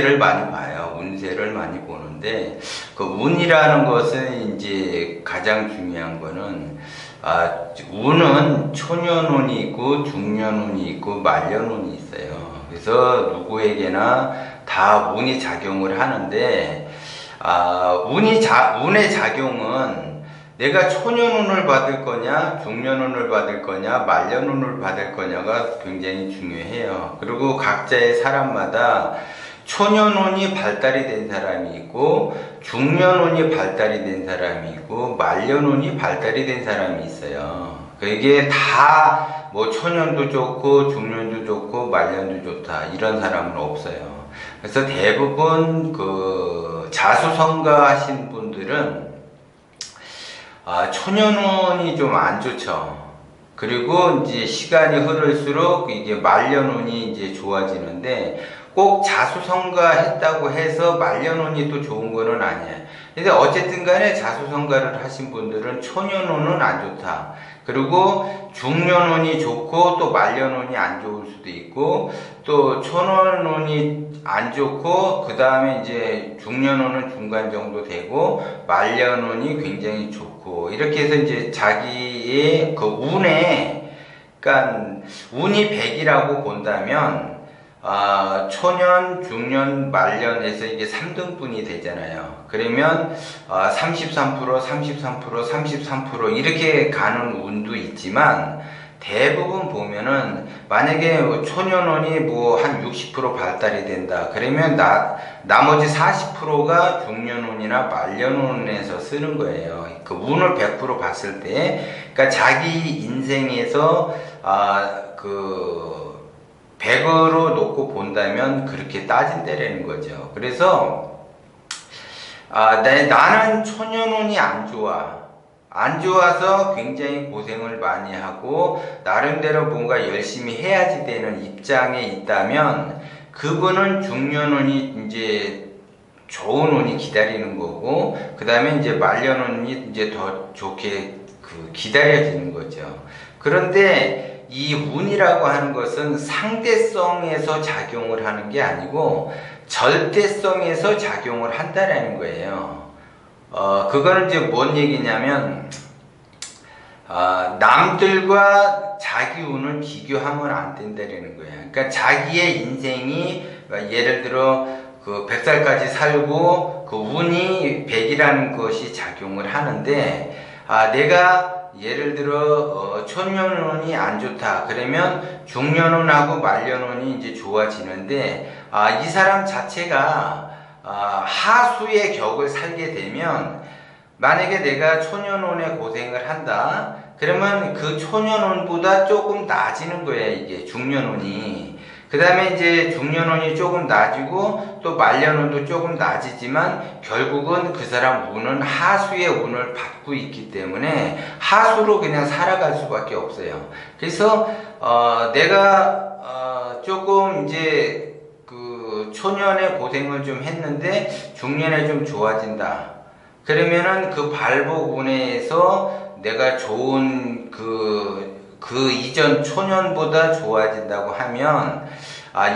를 많이 봐요. 운세를 많이 보는데, 그 운이라는 것은 이제 가장 중요한 거는, 운은 초년운이 있고, 중년운이 있고, 말년운이 있어요. 그래서 누구에게나 다 운이 작용을 하는데, 운의 작용은 내가 초년운을 받을 거냐, 중년운을 받을 거냐, 말년운을 받을 거냐가 굉장히 중요해요. 그리고 각자의 사람마다 초년운이 발달이 된 사람이 있고, 중년운이 발달이 된 사람이 있고, 말년운이 발달이 된 사람이 있어요. 이게 다 뭐 초년도 좋고, 중년도 좋고, 말년도 좋다 이런 사람은 없어요. 그래서 대부분 그 자수성가 하신 분들은 초년운이 좀 안 좋죠. 그리고 이제 시간이 흐를수록 이게 말년운이 이제 좋아지는데, 꼭 자수성가 했다고 해서 말년운이 또 좋은 거는 아니에요. 근데 어쨌든 간에 자수성가를 하신 분들은 초년운은 안 좋다. 그리고 중년운이 좋고 또 말년운이 안 좋을 수도 있고, 또 초년운이 안 좋고 그 다음에 이제 중년운은 중간 정도 되고 말년운이 굉장히 좋고, 이렇게 해서 이제 자기의 그 운에, 그러니까 운이 100이라고 본다면 초년, 중년, 말년에서 이게 3등분이 되잖아요. 그러면 33%, 33%, 33% 이렇게 가는 운도 있지만, 대부분 보면은 만약에 초년운이 뭐 한 60% 발달이 된다. 그러면 나머지 40%가 중년운이나 말년운에서 쓰는 거예요. 그 운을 100% 봤을 때, 그러니까 자기 인생에서 100으로 놓고 본다면 그렇게 따진다라는 거죠. 그래서 나는 초년운이 안 좋아. 안 좋아서 굉장히 고생을 많이 하고 나름대로 뭔가 열심히 해야지 되는 입장에 있다면, 그분은 중년운이 이제 좋은 운이 기다리는 거고, 그 다음에 이제 말년운이 이제 더 좋게 기다려지는 거죠. 그런데 이 운이라고 하는 것은 상대성에서 작용을 하는 게 아니고 절대성에서 작용을 한다라는 거예요. 그거는 이제 뭔 얘기냐면, 남들과 자기 운을 비교하면 안 된다는 거예요. 그러니까 자기의 인생이, 예를 들어 그 100살까지 살고 그 운이 100이라는 것이 작용을 하는데, 내가 예를 들어 초년운이 안 좋다. 그러면 중년운하고 말년운이 이제 좋아지는데, 이 사람 자체가 하수의 격을 살게 되면, 만약에 내가 초년운에 고생을 한다. 그러면 그 초년운보다 조금 낮아지는 거예요, 이게 중년운이. 그 다음에 이제 중년운이 조금 낮아지고 또 말년운도 조금 낮아지지만, 결국은 그 사람 운은 하수의 운을 받고 있기 때문에 하수로 그냥 살아갈 수밖에 없어요. 그래서 내가 조금 이제 그 초년에 고생을 좀 했는데 중년에 좀 좋아진다. 그러면은 그 발복 운에서 내가 좋은 그 이전 초년보다 좋아진다고 하면,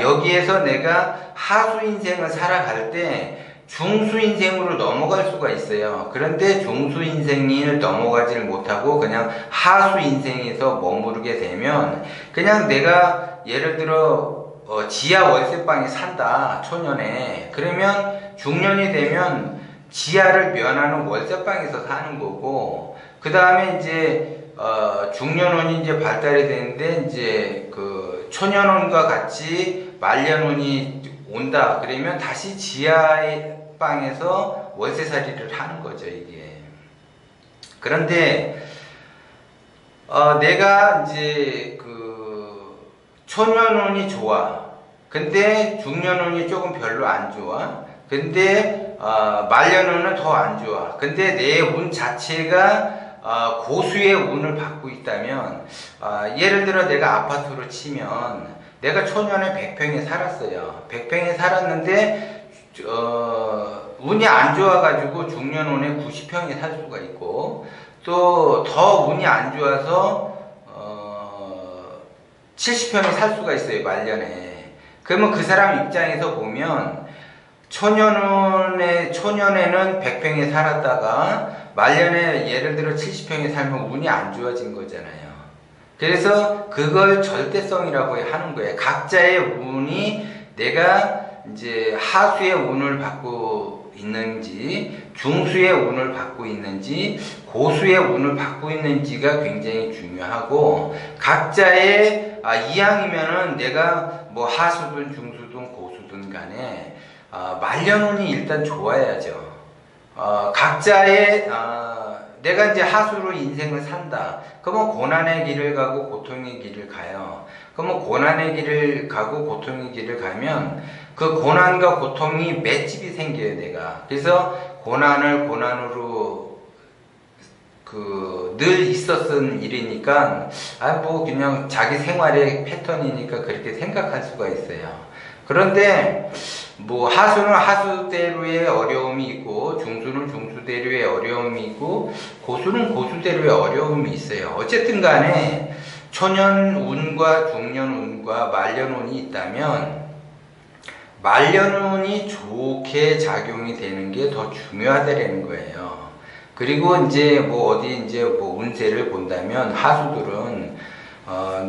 여기에서 내가 하수 인생을 살아갈 때 중수 인생으로 넘어갈 수가 있어요. 그런데 중수 인생을 넘어가지를 못하고 그냥 하수 인생에서 머무르게 되면, 그냥 내가 예를 들어 지하 월세방에 산다, 초년에. 그러면 중년이 되면 지하를 면하는 월세방에서 사는 거고, 그 다음에 이제 중년운이 이제 발달이 되는데, 이제 그 초년운과 같이 말년운이 온다. 그러면 다시 지하의 방에서 월세살이를 하는 거죠, 이게. 그런데 내가 이제 그 초년운이 좋아. 근데 중년운이 조금 별로 안 좋아. 근데 말년운은 더 안 좋아. 근데 내 운 자체가 고수의 운을 받고 있다면, 예를 들어 내가 아파트로 치면 내가 초년에 100평에 살았어요. 100평에 살았는데 운이 안 좋아가지고 중년운에 90평에 살 수가 있고, 또 더 운이 안 좋아서 70평에 살 수가 있어요, 말년에. 그러면 그 사람 입장에서 보면 초년에는 100평에 살았다가 말년에 예를 들어 70평에 살면 운이 안 좋아진 거잖아요. 그래서 그걸 절대성이라고 하는 거예요. 각자의 운이 내가 이제 하수의 운을 받고 있는지, 중수의 운을 받고 있는지, 고수의 운을 받고 있는지가 굉장히 중요하고, 각자의 이왕이면은 내가 뭐 하수든 중수든 고수든 간에 말년운이 일단 좋아야죠. 각자의 내가 이제 하수로 인생을 산다. 그러면 고난의 길을 가고 고통의 길을 가요. 그러면 고난의 길을 가고 고통의 길을 가면 그 고난과 고통이 맷집이 생겨요, 내가. 그래서 고난을 고난으로 늘 있었던 일이니까 뭐 그냥 자기 생활의 패턴이니까 그렇게 생각할 수가 있어요. 그런데 뭐 하수는 하수대로의 어려움이 있고, 중수는 중수대로의 어려움이 있고, 고수는 고수대로의 어려움이 있어요. 어쨌든 간에 초년운과 중년운과 말년운이 있다면 말년운이 좋게 작용이 되는 게 더 중요하다는 거예요. 그리고 이제 뭐 어디 이제 뭐 운세를 본다면 하수들은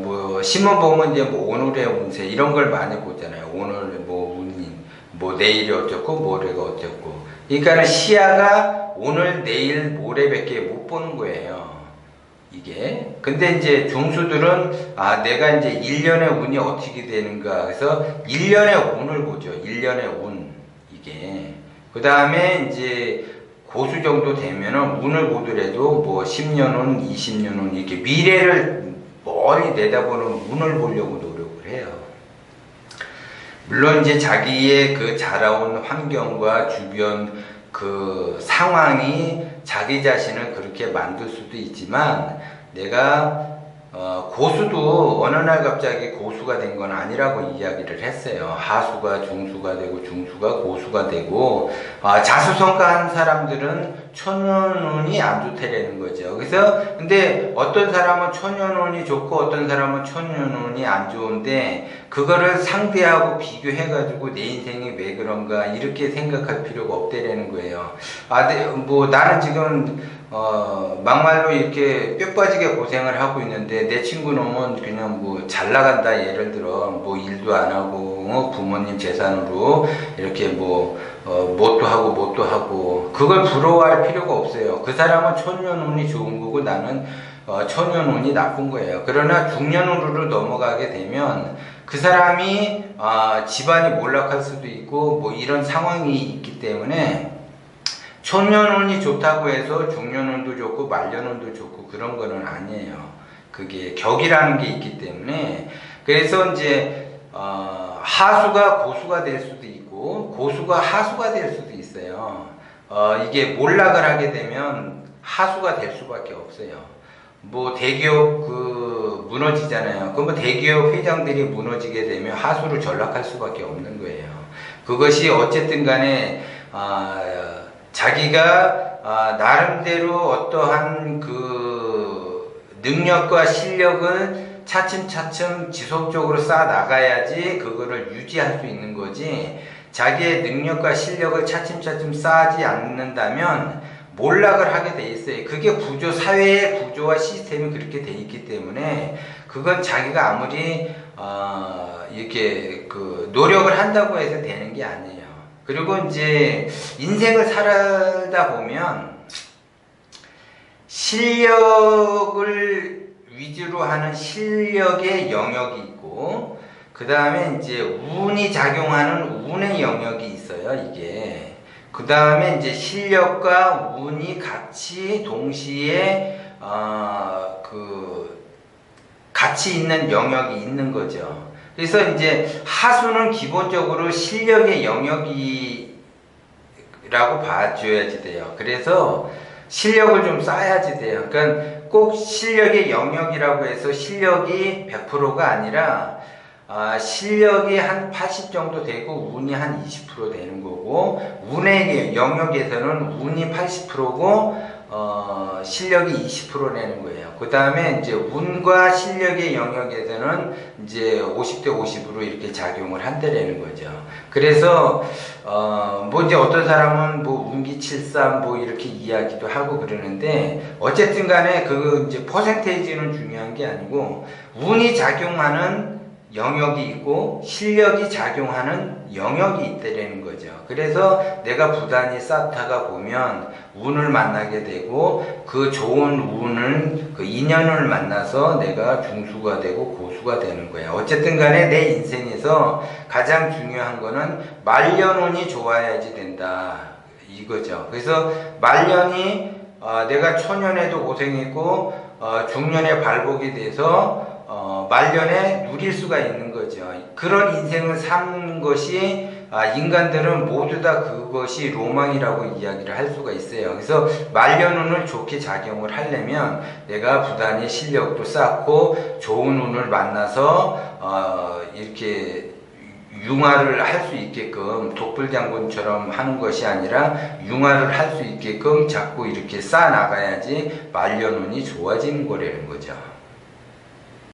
뭐 신문 보면 이제 뭐 오늘의 운세 이런 걸 많이 보잖아요. 오늘 뭐 운이 뭐 내일이 어쩌고 모레가 어쩌고. 그러니까는 시야가 오늘 내일 모레밖에 못 보는 거예요. 이게. 근데 이제 중수들은 내가 이제 1년의 운이 어떻게 되는가 해서 1년의 운을 보죠. 1년의 운. 이게. 그 다음에 이제 고수 정도 되면은 운을 보더라도 뭐 10년운, 20년운 이렇게 미래를 멀리 내다보는 운을 보려고 노력을 해요. 물론 이제 자기의 그 자라온 환경과 주변 그 상황이 자기 자신을 그렇게 만들 수도 있지만, 내가 고수도 어느 날 갑자기 고수가 된 건 아니라고 이야기를 했어요. 하수가 중수가 되고 중수가 고수가 되고, 자수성가한 사람들은 초년운이 안 좋다라는 거죠. 그래서 근데 어떤 사람은 초년운이 좋고 어떤 사람은 초년운이 안 좋은데, 그거를 상대하고 비교해가지고 내 인생이 왜 그런가 이렇게 생각할 필요가 없다라는 거예요. 뭐 나는 지금 막말로 이렇게 뼈 빠지게 고생을 하고 있는데, 내 친구는 그냥 뭐 잘 나간다, 예를 들어 뭐 일도 안 하고 부모님 재산으로 이렇게 뭐 뭣도 하고 그걸 부러워할 필요가 없어요. 그 사람은 초년운이 좋은 거고 나는 초년운이 나쁜 거예요. 그러나 중년운으로 넘어가게 되면 그 사람이 집안이 몰락할 수도 있고 뭐 이런 상황이 있기 때문에, 초년운이 좋다고 해서 중년운도 좋고 말년운도 좋고 그런 거는 아니에요. 그게 격이라는 게 있기 때문에. 그래서 이제 하수가 고수가 될 수도 있고 고수가 하수가 될 수도 있어요. 이게 몰락을 하게 되면 하수가 될 수밖에 없어요. 뭐 대기업 무너지잖아요. 그러면 대기업 회장들이 무너지게 되면 하수로 전락할 수밖에 없는 거예요. 그것이 어쨌든 간에 자기가 나름대로 어떠한 그 능력과 실력을 차츰차츰 지속적으로 쌓아 나가야지 그거를 유지할 수 있는 거지, 자기의 능력과 실력을 차츰차츰 쌓지 않는다면 몰락을 하게 돼 있어요. 그게 사회의 구조와 시스템이 그렇게 돼 있기 때문에, 그건 자기가 아무리 이렇게 노력을 한다고 해서 되는 게 아니에요. 그리고 이제 인생을 살다 보면 실력을 위주로 하는 실력의 영역이 있고, 그 다음에 이제 운이 작용하는 운의 영역이 있어요, 이게. 그 다음에 이제 실력과 운이 같이 동시에 같이 있는 영역이 있는 거죠. 그래서 이제 하수는 기본적으로 실력의 영역이라고 봐줘야지 돼요. 그래서 실력을 좀 쌓아야지 돼요. 그러니까 꼭 실력의 영역이라고 해서 실력이 100%가 아니라 실력이 한 80 정도 되고 운이 한 20% 되는 거고, 운의 영역에서는 운이 80%고 실력이 20% 내는 거예요. 그 다음에 이제 운과 실력의 영역에서는 이제 50대 50으로 이렇게 작용을 한다라는 거죠. 그래서 뭐 이제 어떤 사람은 뭐 운기 73 뭐 이렇게 이야기도 하고 그러는데, 어쨌든 간에 그 이제 퍼센테이지는 중요한 게 아니고, 운이 작용하는 영역이 있고 실력이 작용하는 영역이 있다라는 거죠. 그래서 내가 부단히 쌓다가 보면 운을 만나게 되고, 그 좋은 운을, 그 인연을 만나서 내가 중수가 되고 고수가 되는 거야. 어쨌든 간에 내 인생에서 가장 중요한 거는 말년운이 좋아야지 된다, 이거죠. 그래서 말년이 내가 초년에도 고생했고 중년에 발복이 돼서 말년에 누릴 수가 있는 거죠. 그런 인생을 사는 것이 인간들은 모두 다 그것이 로망이라고 이야기를 할 수가 있어요. 그래서 말년운을 좋게 작용을 하려면 내가 부단히 실력도 쌓고 좋은 운을 만나서 이렇게 융화를 할 수 있게끔, 독불장군처럼 하는 것이 아니라 융화를 할 수 있게끔 자꾸 이렇게 쌓아 나가야지 말년운이 좋아지는 거라는 거죠.